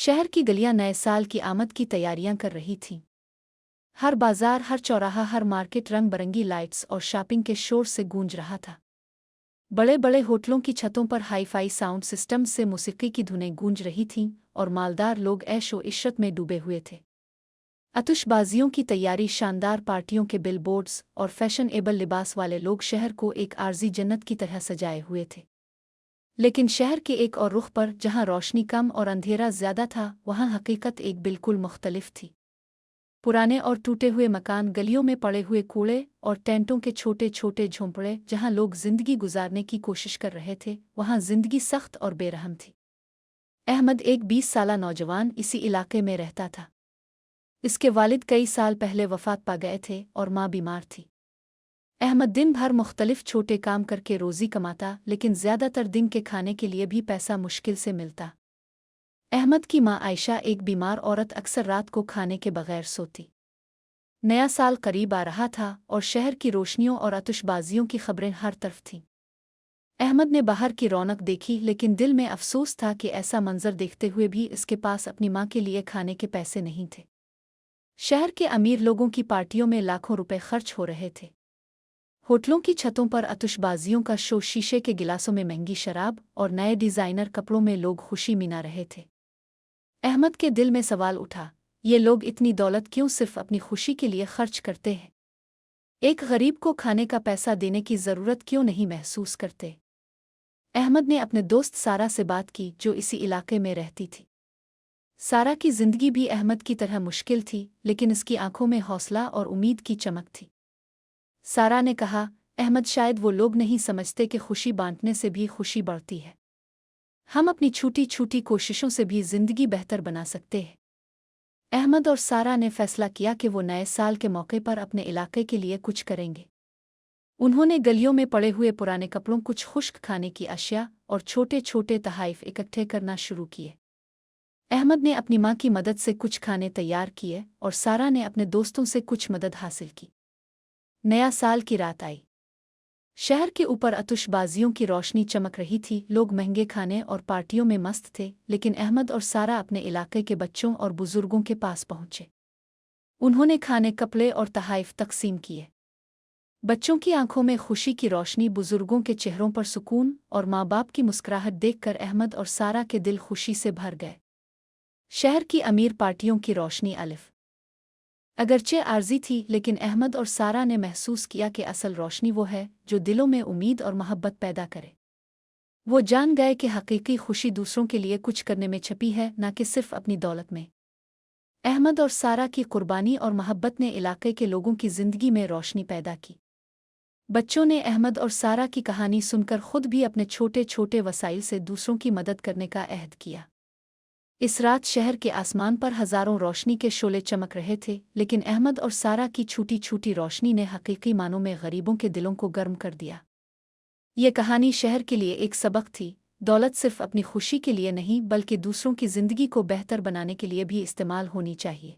शहर की गलियां नए साल की आमद की तैयारियां कर रही थीं। हर बाजार, हर चौराहा, हर मार्केट रंग बरंगी लाइट्स और शॉपिंग के शोर से गूंज रहा था। बड़े बड़े होटलों की छतों पर हाई फाई साउंड सिस्टम से मौसीकी की धुनें गूंज रही थीं और मालदार लोग ऐश व इशरत में डूबे हुए थे। आतिशबाजियों की तैयारी, शानदार पार्टियों के बिलबोर्ड्स और फैशनेबल लिबास वाले लोग शहर को एक आर्जी जन्नत की तरह सजाए हुए थे। लेकिन शहर के एक और रुख पर, जहां रोशनी कम और अंधेरा ज्यादा था, वहां हकीकत एक बिल्कुल मुख्तलिफ थी। पुराने और टूटे हुए मकान, गलियों में पड़े हुए कूड़े और टेंटों के छोटे छोटे झोंपड़े, जहां लोग जिंदगी गुजारने की कोशिश कर रहे थे, वहां जिंदगी सख्त और बेरहम थी। अहमद, एक 20 साला नौजवान, इसी इलाके में रहता था। इसके वालिद कई साल पहले वफात पा गए थे और माँ बीमार थी। अहमद दिन भर मुख्तलिफ छोटे काम करके रोज़ी कमाता, लेकिन ज़्यादातर दिन के खाने के लिए भी पैसा मुश्किल से मिलता। अहमद की माँ आयशा, एक बीमार औरत, अक्सर रात को खाने के बगैर सोती। नया साल करीब आ रहा था और शहर की रोशनियों और आतिशबाजियों की खबरें हर तरफ थीं। अहमद ने बाहर की रौनक देखी, लेकिन दिल में अफसोस था कि ऐसा मंजर देखते हुए भी इसके पास अपनी माँ के लिए खाने के पैसे नहीं थे। शहर के अमीर लोगों की पार्टियों में लाखों रुपए खर्च हो रहे थे। होटलों की छतों पर आतिशबाजियों का शो, शीशे के गिलासों में महंगी शराब और नए डिज़ाइनर कपड़ों में लोग खुशी मना रहे थे। अहमद के दिल में सवाल उठा, ये लोग इतनी दौलत क्यों सिर्फ अपनी खुशी के लिए खर्च करते हैं? एक गरीब को खाने का पैसा देने की ज़रूरत क्यों नहीं महसूस करते? अहमद ने अपने दोस्त सारा से बात की, जो इसी इलाके में रहती थी। सारा की ज़िंदगी भी अहमद की तरह मुश्किल थी, लेकिन इसकी आंखों में हौसला और उम्मीद की चमक थी। सारा ने कहा, अहमद, शायद वो लोग नहीं समझते कि खुशी बांटने से भी खुशी बढ़ती है। हम अपनी छोटी छोटी कोशिशों से भी जिंदगी बेहतर बना सकते हैं। अहमद और सारा ने फैसला किया कि वो नए साल के मौके पर अपने इलाके के लिए कुछ करेंगे। उन्होंने गलियों में पड़े हुए पुराने कपड़ों, कुछ खुश्क खाने की अशिया और छोटे छोटे तहाइफ इकट्ठे करना शुरू किए। अहमद ने अपनी माँ की मदद से कुछ खाने तैयार किए और सारा ने अपने दोस्तों से कुछ मदद हासिल की। नया साल की रात आई। शहर के ऊपर आतिशबाजियों की रोशनी चमक रही थी। लोग महंगे खाने और पार्टियों में मस्त थे, लेकिन अहमद और सारा अपने इलाके के बच्चों और बुजुर्गों के पास पहुंचे। उन्होंने खाने, कपड़े और तहाइफ तकसीम किए। बच्चों की आंखों में खुशी की रोशनी, बुजुर्गों के चेहरों पर सुकून और माँ बाप की मुस्कुराहट देखकर अहमद और सारा के दिल खुशी से भर गए। शहर की अमीर पार्टियों की रोशनी अलिफ अगरचे आर्जी थी, लेकिन अहमद और सारा ने महसूस किया कि असल रोशनी वो है जो दिलों में उम्मीद और मोहब्बत पैदा करे। वो जान गए कि हकीकी खुशी दूसरों के लिए कुछ करने में छपी है, न कि सिर्फ अपनी दौलत में। अहमद और सारा की कुर्बानी और मोहब्बत ने इलाके के लोगों की जिंदगी में रोशनी पैदा की। बच्चों ने अहमद और सारा की कहानी सुनकर खुद भी अपने छोटे छोटे वसाइल से दूसरों की मदद करने का अहद किया। इस रात शहर के आसमान पर हजारों रोशनी के शोले चमक रहे थे, लेकिन अहमद और सारा की छोटी छोटी रोशनी ने हकीकी मानों में गरीबों के दिलों को गर्म कर दिया। ये कहानी शहर के लिए एक सबक थी। दौलत सिर्फ अपनी खुशी के लिए नहीं, बल्कि दूसरों की जिंदगी को बेहतर बनाने के लिए भी इस्तेमाल होनी चाहिए।